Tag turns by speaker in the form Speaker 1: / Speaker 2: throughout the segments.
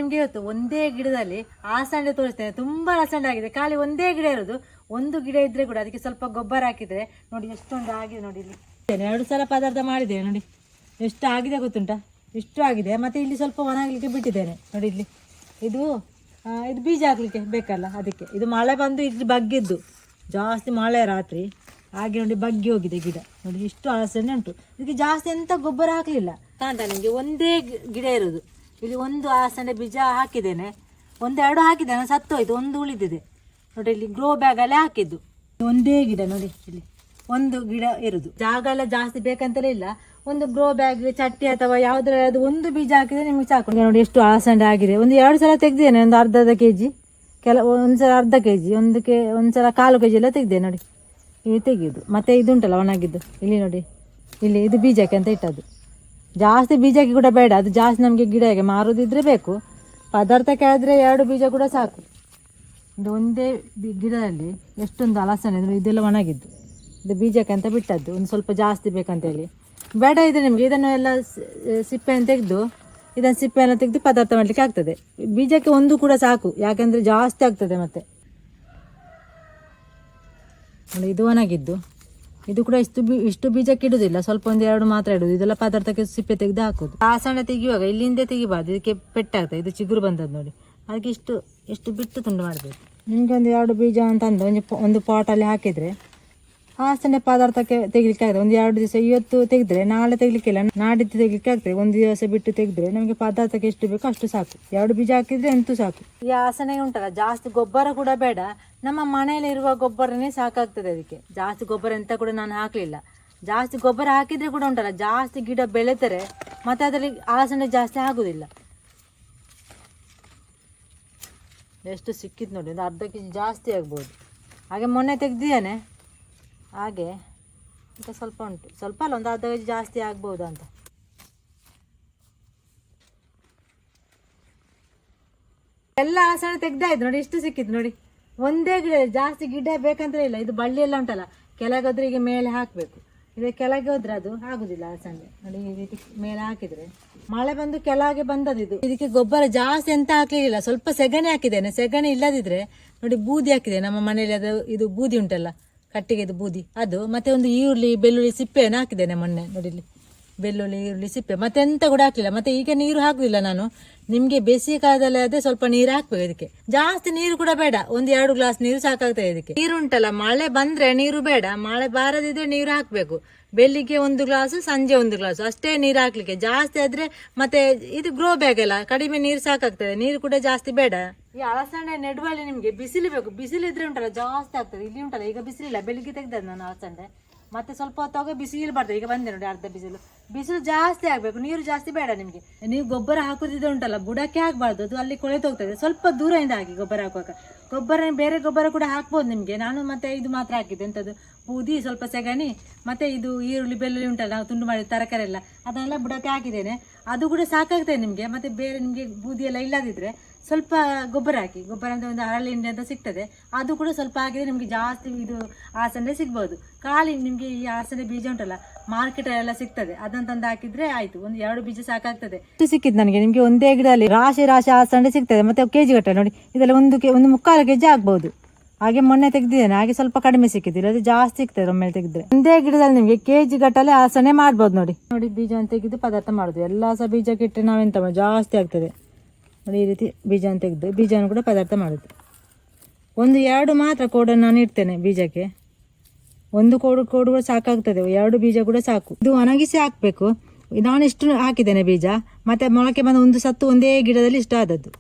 Speaker 1: ನಿಮ್ಗೆ ಇವತ್ತು ಒಂದೇ ಗಿಡದಲ್ಲಿ ಆಸಂಡೆ ತೋರಿಸ್ತೇನೆ. ತುಂಬಾ ಅಲಸಂಡೆ ಆಗಿದೆ, ಖಾಲಿ ಒಂದೇ ಗಿಡ ಇರೋದು. ಒಂದು ಗಿಡ ಇದ್ರೆ ಕೂಡ ಅದಕ್ಕೆ ಸ್ವಲ್ಪ ಗೊಬ್ಬರ ಹಾಕಿದ್ರೆ ನೋಡಿ ಎಷ್ಟೊಂದು ಆಗಿದೆ. ನೋಡಿ ಇಲ್ಲಿ 2 ಸಲ ಪದಾರ್ಥ ಮಾಡಿದ್ದೇನೆ, ನೋಡಿ ಎಷ್ಟು ಆಗಿದೆ ಗೊತ್ತುಂಟಾ, ಇಷ್ಟು ಆಗಿದೆ. ಮತ್ತೆ ಇಲ್ಲಿ ಸ್ವಲ್ಪ ಒಣಗಲಿಕ್ಕೆ ಬಿಟ್ಟಿದ್ದೇನೆ. ನೋಡಿ ಇಲ್ಲಿ ಇದು ಬೀಜ ಹಾಕ್ಲಿಕ್ಕೆ ಬೇಕಲ್ಲ, ಅದಕ್ಕೆ. ಇದು ಮಳೆ ಬಂದು ಇಲ್ಲಿ ಬಗ್ಗಿದ್ದು, ಜಾಸ್ತಿ ಮಳೆ ರಾತ್ರಿ ಹಾಗೆ ನೋಡಿ ಬಗ್ಗಿ ಹೋಗಿದೆ ಗಿಡ. ನೋಡಿ ಇಷ್ಟು ಅಲಸಂಡೆ ಉಂಟು. ಇದಕ್ಕೆ ಜಾಸ್ತಿ ಎಂತ ಗೊಬ್ಬರ ಹಾಕಲಿಲ್ಲ. ಕಾಣ್ತಾ ನಿಮಗೆ ಒಂದೇ ಗಿಡ ಇರೋದು. ಇಲ್ಲಿ ಒಂದು ಅಲಸಂಡೆ ಬೀಜ ಹಾಕಿದ್ದೇನೆ, 1-2 ಹಾಕಿದ್ದೇನೆ, ಸತ್ತೋಯ್ತು, ಒಂದು ಉಳಿದಿದೆ. ನೋಡಿ ಇಲ್ಲಿ ಗ್ರೋ ಬ್ಯಾಗಲ್ಲೇ ಹಾಕಿದ್ದು. ಒಂದೇ ಗಿಡ ನೋಡಿ, ಇಲ್ಲಿ ಒಂದು ಗಿಡ ಇರೋದು. ಜಾಗ ಎಲ್ಲ ಜಾಸ್ತಿ ಬೇಕಂತಲೇ ಇಲ್ಲ. ಒಂದು ಗ್ರೋ ಬ್ಯಾಗ್, ಚಟ್ಟಿ ಅಥವಾ ಯಾವುದರ ಅದು ಒಂದು ಬೀಜ ಹಾಕಿದ್ರೆ ನಿಮಗೆ ಸಾಕು. ನೋಡಿ ಎಷ್ಟು ಅಲಸಂಡೆ ಆಗಿದೆ. 1-2 ಸಲ ತೆಗ್ದೇನೆ, ಒಂದು ಅರ್ಧ ಕೆಜಿ, ಒಂದ್ಸಲ ಅರ್ಧ ಕೆಜಿ, ಒಂದ್ಸಲ 1/4 ಕೆಜಿ ಎಲ್ಲ ತೆಗ್ದೆ. ನೋಡಿ ಇದು ತೆಗೆಯುದು. ಮತ್ತೆ ಇದು ಉಂಟಲ್ಲ ಒಣಗಿದ್ದು, ಇಲ್ಲಿ ನೋಡಿ, ಇಲ್ಲಿ ಇದು ಬೀಜಕ್ಕೆ ಅಂತ ಇಟ್ಟದ್ದು. ಜಾಸ್ತಿ ಬೀಜಕ್ಕೆ ಕೂಡ ಬೇಡ, ಅದು ಜಾಸ್ತಿ ನಮಗೆ ಗಿಡಕ್ಕೆ ಮಾರೋದಿದ್ರೆ ಬೇಕು. ಪದಾರ್ಥಕ್ಕೆ ಆದರೆ 2 ಬೀಜ ಕೂಡ ಸಾಕು. ಇದು ಒಂದೇ ಗಿಡದಲ್ಲಿ ಎಷ್ಟೊಂದು ಅಲಸಂಡೆ ಅಂದರೆ ಇದೆಲ್ಲ ಒಣಗಿದ್ದು. ಇದು ಬೀಜಕ್ಕೆ ಅಂತ ಬಿಟ್ಟದ್ದು, ಒಂದು ಸ್ವಲ್ಪ ಜಾಸ್ತಿ ಬೇಕಂತೇಳಿ. ಬೇಡ ಇದೆ ನಿಮಗೆ ಇದನ್ನು ಎಲ್ಲ ಸಿಪ್ಪೆಯನ್ನು ತೆಗೆದು, ಇದನ್ನು ಸಿಪ್ಪೆಯನ್ನು ತೆಗೆದು ಪದಾರ್ಥ ಮಾಡಲಿಕ್ಕೆ ಆಗ್ತದೆ. ಬೀಜಕ್ಕೆ ಒಂದು ಕೂಡ ಸಾಕು, ಯಾಕೆಂದರೆ ಜಾಸ್ತಿ ಆಗ್ತದೆ. ಮತ್ತೆ ನೋಡಿ ಇದು ಒಣಗಿದ್ದು, ಇದು ಕೂಡ ಇಷ್ಟು ಬೀಜಕ್ಕೆ ಇಡುವುದಿಲ್ಲ, ಸ್ವಲ್ಪ 1-2 ಮಾತ್ರ ಇಡುವುದು. ಇದೆಲ್ಲ ಪದಾರ್ಥಕ್ಕೆ ಸಿಪ್ಪೆ ತೆಗೆದು ಹಾಕೋದು. ಅಲಸಂಡೆ ತೆಗಿಯುವಾಗ ಇಲ್ಲಿಂದ ತೆಗಿಬಾರ್ದು, ಇದಕ್ಕೆ ಪೆಟ್ಟಾಗ್ತದೆ. ಇದು ಚಿಗುರು ಬಂದದ್ದು ನೋಡಿ, ಅದಕ್ಕೆ ಎಷ್ಟು ಬಿಟ್ಟು ತುಂಡು ಮಾಡಬೇಕು. ನಿಮಗೆ 1-2 ಬೀಜ ಅಂತಂದು ಒಂದು ಪಾಟಲ್ಲಿ ಹಾಕಿದರೆ ಅಲಸಂಡೆ ಪದಾರ್ಥಕ್ಕೆ ತೆಗಿಲಿಕ್ಕೆ ಆಗ್ತದೆ. 1-2 ದಿವಸ ಇವತ್ತು ತೆಗೆದ್ರೆ ನಾಳೆ ತೆಗಿಲಿಕ್ಕಿಲ್ಲ, ನಾಡಿದ್ದು ತೆಗಿಲಿಕ್ಕೆ ಆಗ್ತದೆ. 1 ದಿವಸ ಬಿಟ್ಟು ತೆಗೆದ್ರೆ ನಮಗೆ ಪದಾರ್ಥಕ್ಕೆ ಎಷ್ಟು ಬೇಕೋ ಅಷ್ಟು ಸಾಕು. 2 ಬೀಜ ಹಾಕಿದ್ರೆ ಅಂತೂ ಸಾಕು. ಈ ಅಲಸಂಡೆ ಉಂಟಲ್ಲ, ಜಾಸ್ತಿ ಗೊಬ್ಬರ ಕೂಡ ಬೇಡ, ನಮ್ಮ ಮನೆಯಲ್ಲಿರುವ ಗೊಬ್ಬರನೇ ಸಾಕಾಗ್ತದೆ ಅದಕ್ಕೆ. ಜಾಸ್ತಿ ಗೊಬ್ಬರ ಎಂತ ಕೂಡ ನಾನು ಹಾಕಲಿಲ್ಲ. ಜಾಸ್ತಿ ಗೊಬ್ಬರ ಹಾಕಿದರೆ ಕೂಡ ಉಂಟಲ್ಲ, ಜಾಸ್ತಿ ಗಿಡ ಬೆಳೆದರೆ ಮತ್ತೆ ಅದರಲ್ಲಿ ಅಲಸಂಡೆ ಜಾಸ್ತಿ ಆಗೋದಿಲ್ಲ. ಎಷ್ಟು ಸಿಕ್ಕಿತ್ತು ನೋಡಿ, ಒಂದು ಅರ್ಧ ಕೆಜಿ ಜಾಸ್ತಿ ಆಗ್ಬೋದು. ಹಾಗೆ ಮೊನ್ನೆ ತೆಗ್ದಿದ್ದೇನೆ, ಹಾಗೆ ಈಗ ಸ್ವಲ್ಪ ಉಂಟು, ಸ್ವಲ್ಪ ಅಲ್ಲ, ಒಂದು ಅರ್ಧ ಕೆಜಿ ಜಾಸ್ತಿ ಆಗ್ಬೋದು ಅಂತ. ಎಲ್ಲ ಅಲಸಂಡೆ ತೆಗ್ದಾಯ್ತು ನೋಡಿ, ಇಷ್ಟು ಸಿಕ್ಕಿತ್ತು ನೋಡಿ. ಒಂದೇ ಗಿಡ, ಜಾಸ್ತಿ ಗಿಡ ಬೇಕಂತ ಇಲ್ಲ. ಇದು ಬಳ್ಳಿ ಎಲ್ಲ ಉಂಟಲ್ಲ, ಕೆಳಗೋದ್ರೆ ಈಗ ಮೇಲೆ ಹಾಕಬೇಕು. ಇದು ಕೆಳಗೆ ಹೋದ್ರೆ ಅದು ಆಗುದಿಲ್ಲ ಅಲಸಂಡೆ. ನೋಡಿ ಈ ರೀತಿ ಮೇಲೆ ಹಾಕಿದ್ರೆ ಮಳೆ ಬಂದು ಕೆಳಗೆ ಬಂದದ್ದು ಇದು. ಇದಕ್ಕೆ ಗೊಬ್ಬರ ಜಾಸ್ತಿ ಎಂತ ಹಾಕ್ಲಿಲ್ಲ, ಸ್ವಲ್ಪ ಸೆಗಣಿ ಹಾಕಿದ್ದೇನೆ. ಸೆಗಣಿ ಇಲ್ಲದಿದ್ರೆ ನೋಡಿ ಬೂದಿ ಹಾಕಿದೆ ನಮ್ಮ ಮನೆಯಲ್ಲಿ. ಅದು ಇದು ಬೂದಿ ಉಂಟಲ್ಲ, ಕಟ್ಟಿಗೆದು ಬೂದಿ, ಅದು. ಮತ್ತೆ ಒಂದು ಈರುಳ್ಳಿ ಬೆಳ್ಳುಳ್ಳಿ ಸಿಪ್ಪೆಯನ್ನು ಹಾಕಿದ್ದೇನೆ ಮೊನ್ನೆ. ನೋಡಿ ಇಲ್ಲಿ ಬೆಳ್ಳುಳ್ಳಿ ಈರುಳ್ಳಿ ಸಿಪ್ಪೆ, ಮತ್ತೆ ಎಂತ ಕೂಡ ಹಾಕಲಿಲ್ಲ. ಮತ್ತೆ ಈಗ ನೀರು ಹಾಕುದಿಲ್ಲ ನಾನು. ನಿಮಗೆ ಬೇಸಿಗೆ ಕಾಲದಲ್ಲಿ ಅದೇ ಸ್ವಲ್ಪ ನೀರು ಹಾಕ್ಬೇಕು ಇದಕ್ಕೆ. ಜಾಸ್ತಿ ನೀರು ಕೂಡ ಬೇಡ, 1-2 ಗ್ಲಾಸ್ ನೀರು ಸಾಕಾಗ್ತದೆ ಇದಕ್ಕೆ. ನೀರು ಉಂಟಲ್ಲ, ಮಳೆ ಬಂದ್ರೆ ನೀರು ಬೇಡ, ಮಳೆ ಬಾರದಿದ್ರೆ ನೀರು ಹಾಕ್ಬೇಕು. ಬೆಳಿಗ್ಗೆ 1 ಗ್ಲಾಸು, ಸಂಜೆ 1 ಗ್ಲಾಸು ಅಷ್ಟೇ ನೀರು ಹಾಕ್ಲಿಕ್ಕೆ. ಜಾಸ್ತಿ ಆದ್ರೆ ಮತ್ತೆ ಇದು ಗ್ರೋ ಬ್ಯಾಗ್ ಅಲ್ಲ, ಕಡಿಮೆ ನೀರು ಸಾಕಾಗ್ತದೆ, ನೀರು ಕೂಡ ಜಾಸ್ತಿ ಬೇಡ. ಈ ಅಲಸಂಡೆ ನೆಡುವಲ್ಲಿ ನಿಮ್ಗೆ ಬಿಸಿಲು ಬೇಕು. ಬಿಸಿಲಿದ್ರೆ ಉಂಟಲ್ಲ ಜಾಸ್ತಿ ಆಗ್ತದೆ. ಇಲ್ಲಿ ಉಂಟಲ್ಲ ಈಗ ಬಿಸಿಲಿಲ್ಲ, ಬೆಳಿಗ್ಗೆ ತೆಗ್ದದ್ದು ನಾನು ಅಲಸಂಡೆ. ಮತ್ತೆ ಸ್ವಲ್ಪ ಹೊತ್ತಾಗ ಬಿಸಿಲು ಬರ್ತದೆ. ಈಗ ಬಂದೆ ನೋಡಿ ಅರ್ಧ ಬಿಸಿಲು ಜಾಸ್ತಿ ಆಗ್ಬೇಕು, ನೀರು ಜಾಸ್ತಿ ಬೇಡ ನಿಮ್ಗೆ. ನೀವು ಗೊಬ್ಬರ ಹಾಕುದಿದ್ರೆ ಉಂಟಲ್ಲ, ಬುಡಕ್ಕೆ ಹಾಕ್ಬಾರ್ದು, ಅದು ಅಲ್ಲಿ ಕೊಳೆತು ಹೋಗ್ತದೆ. ಸ್ವಲ್ಪ ದೂರದಿಂದ ಹಾಕಿ ಗೊಬ್ಬರ ಹಾಕುವಾಗ. ಗೊಬ್ಬರ ಬೇರೆ ಗೊಬ್ಬರ ಕೂಡ ಹಾಕ್ಬೋದು ನಿಮ್ಗೆ. ನಾನು ಮತ್ತೆ ಇದು ಮಾತ್ರ ಹಾಕಿದ್ದೆ, ಎಂಥದ್ದು ಬೂದಿ, ಸ್ವಲ್ಪ ಸೆಗಣಿ, ಮತ್ತೆ ಇದು ಈರುಳ್ಳಿ ಬೆಳ್ಳುಳ್ಳಿ ಉಂಟಲ್ಲ, ನಾವು ತುಂಡು ಮಾಡಿದ ತರಕಾರಿ ಎಲ್ಲ, ಅದನ್ನೆಲ್ಲ ಬುಡಕ್ಕೆ ಹಾಕಿದ್ದೇನೆ. ಅದು ಕೂಡ ಸಾಕಾಗ್ತದೆ ನಿಮ್ಗೆ. ಮತ್ತೆ ಬೇರೆ ನಿಮ್ಗೆ ಬೂದಿ ಎಲ್ಲ ಇಲ್ಲದಿದ್ರೆ ಸ್ವಲ್ಪ ಗೊಬ್ಬರ ಹಾಕಿ. ಗೊಬ್ಬರ ಅಂತ ಒಂದು ಹರಳಿ ಹಿಂಡಿ ಅಂತ ಸಿಗ್ತದೆ, ಅದು ಕೂಡ ಸ್ವಲ್ಪ ಹಾಕಿದ್ರೆ ನಿಮ್ಗೆ ಜಾಸ್ತಿ ಇದು ಅಲಸಂಡೆ ಸಿಗ್ಬೋದು. ಖಾಲಿ ನಿಮ್ಗೆ ಈ ಅಲಸಂಡೆ ಬೀಜ ಉಂಟಲ್ಲ, ಮಾರ್ಕೆಟಲ್ಲೆಲ್ಲ ಸಿಗ್ತದೆ, ಅದನ್ನ ತಂದು ಹಾಕಿದ್ರೆ ಆಯ್ತು. 1-2 ಬೀಜ ಸಾಕಾಗ್ತದೆ. ಇಷ್ಟು ಸಿಕ್ಕಿದ್ದು ನನಗೆ. ನಿಮ್ಗೆ ಒಂದೇ ಗಿಡದಲ್ಲಿ ರಾಶಿ ಅಲಸಂಡೆ ಸಿಗ್ತದೆ. ಮತ್ತೆ ಕೆಜಿ ಗಟ್ಟಲೆ ನೋಡಿ, ಇದೆಲ್ಲ 1 ಕೆಜಿ ಆಗ್ಬಹುದು. ಹಾಗೆ ಮೊನ್ನೆ ತೆಗ್ದಿದ್ದೇನೆ, ಹಾಗೆ ಸ್ವಲ್ಪ ಕಡಿಮೆ ಸಿಕ್ಕಿದ್ದಿಲ್ಲ, ಅದು ಜಾಸ್ತಿ ಸಿಗ್ತದೆ ಒಮ್ಮೆಲೆ ತೆಗೆದ್ರೆ. ಒಂದೇ ಗಿಡದಲ್ಲಿ ನಿಮ್ಗೆ ಕೆಜಿ ಗಟ್ಟಲೆ ಅಲಸಂಡೆ ಮಾಡ್ಬೋದು. ನೋಡಿ ಬೀಜ ತೆಗೆದು ಪದಾರ್ಥ ಮಾಡುದು. ಎಲ್ಲ ಸಹ ಬೀಜಕ್ಕೆ ಇಟ್ಟರೆ ನಾವೆಂತ ಮಾಡೋದು, ಜಾಸ್ತಿ ಆಗ್ತದೆ. ನೋಡಿ ಈ ರೀತಿ ಬೀಜ ತೆಗೆದು ಬೀಜವನ್ನು ಕೂಡ ಪದಾರ್ಥ ಮಾಡೋದು. 1-2 ಮಾತ್ರ ಕೋಡನ್ನು ನಾನು ಇಡ್ತೇನೆ ಬೀಜಕ್ಕೆ. 1 ಕೋಡು ಕೂಡ ಸಾಕಾಗ್ತದೆ, 2 ಬೀಜ ಕೂಡ ಸಾಕು. ಇದು ಒಣಗಿಸಿ ಹಾಕಬೇಕು. ನಾನು ಇಷ್ಟು ಹಾಕಿದ್ದೇನೆ ಬೀಜ. ಮತ್ತೆ ಮೊಳಕೆ ಬಂದ ಒಂದು ಸತ್ತು ಒಂದೇ ಗಿಡದಲ್ಲಿ ಇಷ್ಟು ಆದದ್ದು.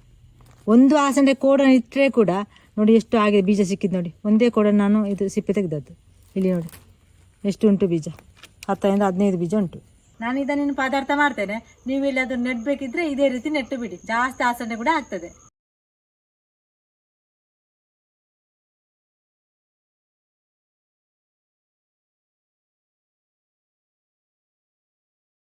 Speaker 1: 1 ಅಲಸಂಡೆ ಕೋಡನ್ನು ಇಟ್ಟರೆ ಕೂಡ ನೋಡಿ ಎಷ್ಟು ಆಗಿದೆ ಬೀಜ ಸಿಕ್ಕಿದ್ದು. ನೋಡಿ ಒಂದೇ ಕೋಡನ್ನು ನಾನು ಇದು ಸಿಪ್ಪೆ ತೆಗೆದದ್ದು. ಇಲ್ಲಿ ನೋಡಿ ಎಷ್ಟು ಉಂಟು ಬೀಜ, 10-15 ಬೀಜ ಉಂಟು. ನಾನು ಇದನ್ನು ಪದಾರ್ಥ ಮಾಡ್ತೇನೆ. ನೀವು ಇಲ್ಲಿ ಅದು ನೆಡ್ಬೇಕಿದ್ರೆ ಇದೇ ರೀತಿ ನೆಟ್ಟು ಬಿಡಿ, ಜಾಸ್ತಿ ಅಲಸಂಡೆ ಕೂಡ ಆಗ್ತದೆ.